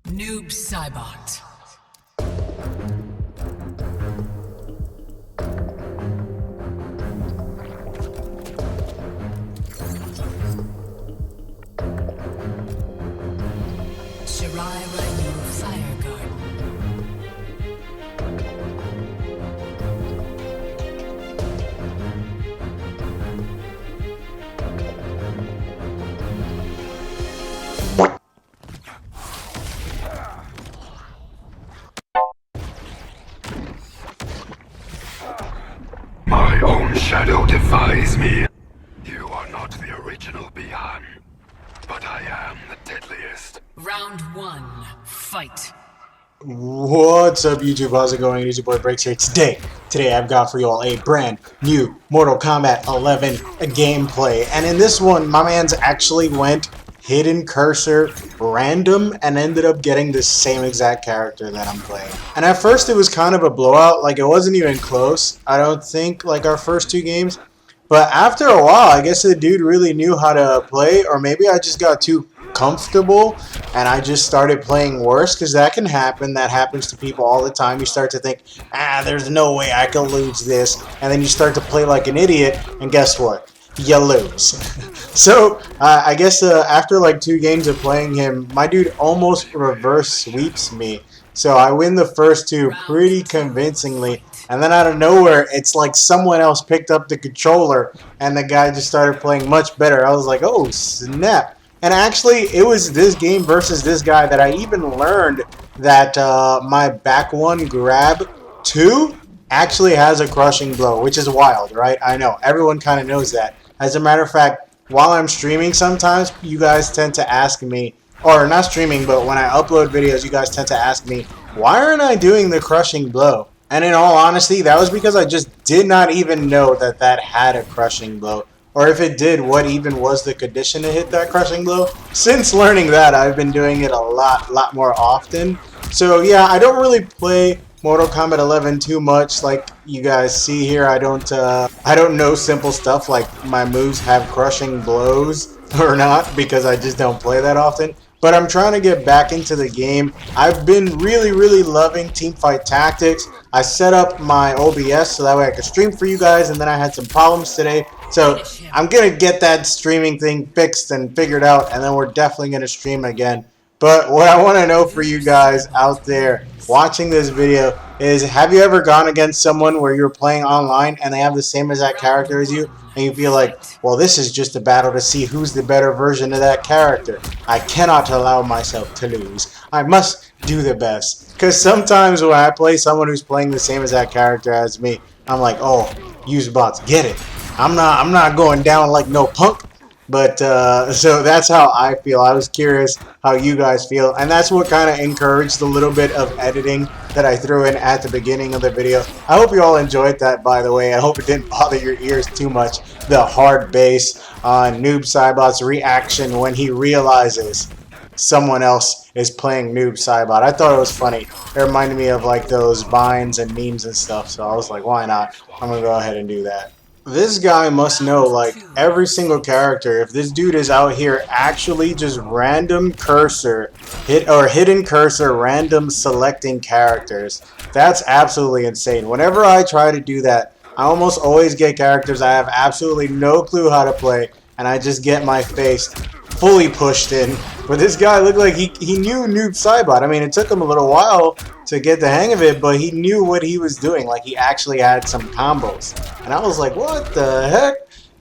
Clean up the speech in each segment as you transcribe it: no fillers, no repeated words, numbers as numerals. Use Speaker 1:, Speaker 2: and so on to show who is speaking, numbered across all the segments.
Speaker 1: Noob Saibot. Shirai Ryu Fire Garden.
Speaker 2: My own shadow defies me. You are not the original Bihan, but I am the deadliest.
Speaker 1: Round one, fight.
Speaker 3: What's up, YouTube? How's it going? It is your boy Breaks here. Today I've got for you all a brand new Mortal Kombat 11 gameplay, and in this one, my man's actually went hidden cursor random and ended up getting the same exact character that I'm playing. And at first, it was kind of a blowout. Like, it wasn't even close. I don't think, like our first two games. But after a while, I guess the dude really knew how to play, or maybe I just got too comfortable and I just started playing worse, because that can happen. That happens to people all the time. You start to think, there's no way I can lose this, and then you start to play like an idiot, and guess what? You lose. So I guess after like 2 games of playing him, my dude almost reverse sweeps me. So I win the first 2 pretty convincingly, and then out of nowhere, it's like someone else picked up the controller and the guy just started playing much better. I was like, oh snap. And actually, it was this game versus this guy that I even learned that my back 1 grab 2 actually has a crushing blow, which is wild, right? I know, everyone kind of knows that. As a matter of fact, while I'm streaming sometimes, you guys tend to ask me, or not streaming, but when I upload videos, you guys tend to ask me, why aren't I doing the crushing blow? And in all honesty, that was because I just did not even know that that had a crushing blow. Or if it did, what even was the condition to hit that crushing blow? Since learning that, I've been doing it a lot more often. So yeah, I don't really play Mortal Kombat 11 too much, like you guys see here. I don't know simple stuff like my moves have crushing blows or not, because I just don't play that often. But I'm trying to get back into the game. I've been really loving Teamfight Tactics. I set up my OBS so that way I could stream for you guys, and then I had some problems today. So I'm going to get that streaming thing fixed and figured out, and then we're definitely going to stream again. But what I want to know for you guys out there watching this video is, have you ever gone against someone where you're playing online and they have the same exact character as you, and you feel like, well, this is just a battle to see who's the better version of that character. I cannot allow myself to lose. I must do the best. Because sometimes when I play someone who's playing the same exact character as me, I'm like, oh, use bots, get it. I'm not going down like no punk. But, so that's how I feel. I was curious how you guys feel. And that's what kind of encouraged the little bit of editing that I threw in at the beginning of the video. I hope you all enjoyed that, by the way. I hope it didn't bother your ears too much. The hard bass on Noob Saibot's reaction when he realizes someone else is playing Noob Saibot. I thought it was funny. It reminded me of like those vines and memes and stuff. So I was like, why not? I'm going to go ahead and do that. This guy must know, like, every single character. If this dude is out here actually just random cursor, hidden cursor, random selecting characters, that's absolutely insane. Whenever I try to do that, I almost always get characters I have absolutely no clue how to play, and I just get my face fully pushed in. But this guy looked like he knew Noob Saibot. I mean, it took him a little while to get the hang of it, but he knew what he was doing. Like, he actually had some combos. And I was like, what the heck?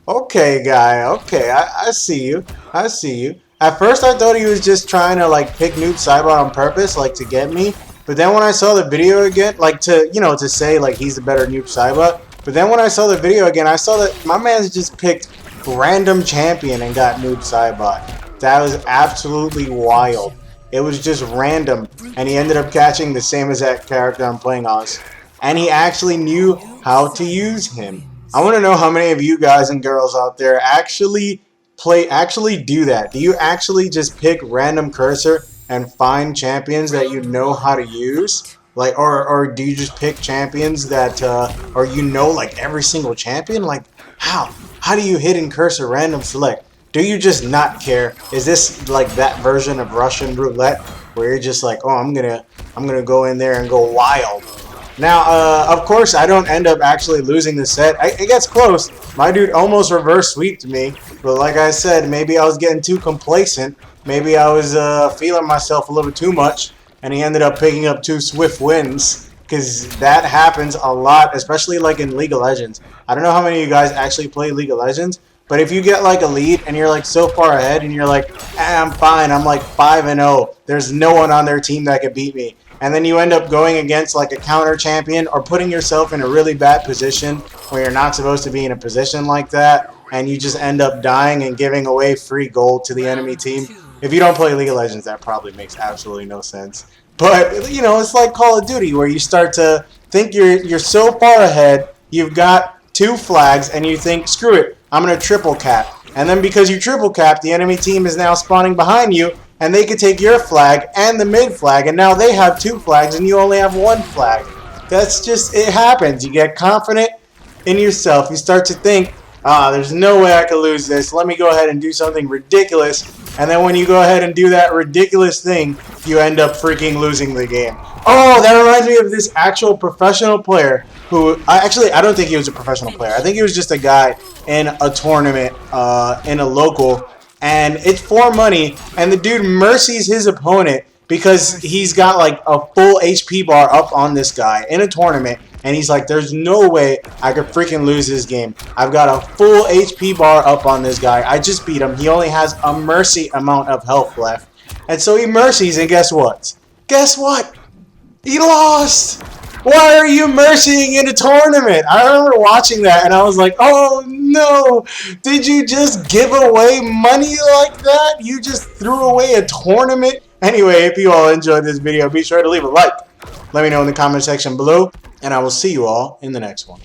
Speaker 3: Okay, guy. Okay, I see you. I see you. At first, I thought he was just trying to, like, pick Noob Saibot on purpose, like, to get me. But then when I saw the video again, like, to say, like, he's the better Noob Saibot. But then when I saw the video again, I saw that my man's just picked random champion and got Noob Saibot. That was absolutely wild. It was just random, and he ended up catching the same exact character I'm playing as. And he actually knew how to use him. I want to know how many of you guys and girls out there actually do that. Do you actually just pick random cursor and find champions that you know how to use? Like, or do you just pick champions that, or you know, like, every single champion? Like, how? How do you hidden cursor random select? Do you just not care? Is this like that version of Russian roulette where you're just like, oh, I'm gonna go in there and go wild. Now, of course, I don't end up actually losing the set. It gets close. My dude almost reverse sweeped me, but like I said, maybe I was getting too complacent. Maybe I was feeling myself a little too much, and he ended up picking up 2 swift wins, because that happens a lot, especially like in League of Legends. I don't know how many of you guys actually play League of Legends, but if you get like a lead and you're like so far ahead and you're like, I'm fine, I'm like 5-0, there's no one on their team that could beat me. And then you end up going against like a counter champion or putting yourself in a really bad position where you're not supposed to be in a position like that, and you just end up dying and giving away free gold to the enemy team. If you don't play League of Legends, that probably makes absolutely no sense. But, you know, it's like Call of Duty where you start to think you're so far ahead, you've got 2 flags, and you think, screw it, I'm going to triple cap. And then because you triple cap, the enemy team is now spawning behind you, and they could take your flag and the mid flag, and now they have 2 flags and you only have 1 flag. That's just, it happens. You get confident in yourself. You start to think, there's no way I could lose this. Let me go ahead and do something ridiculous. And then when you go ahead and do that ridiculous thing, you end up freaking losing the game. Oh, that reminds me of this actual professional player who, I don't think he was a professional player. I think he was just a guy in a tournament, in a local, and it's for money, and the dude mercies his opponent because he's got like a full HP bar up on this guy in a tournament, and he's like, there's no way I could freaking lose this game. I've got a full HP bar up on this guy. I just beat him. He only has a mercy amount of health left. And so he mercies, and guess what? Guess what? He lost! Why are you mercying in a tournament? I remember watching that and I was like, oh no! Did you just give away money like that? You just threw away a tournament? Anyway, if you all enjoyed this video, be sure to leave a like. Let me know in the comment section below, and I will see you all in the next one.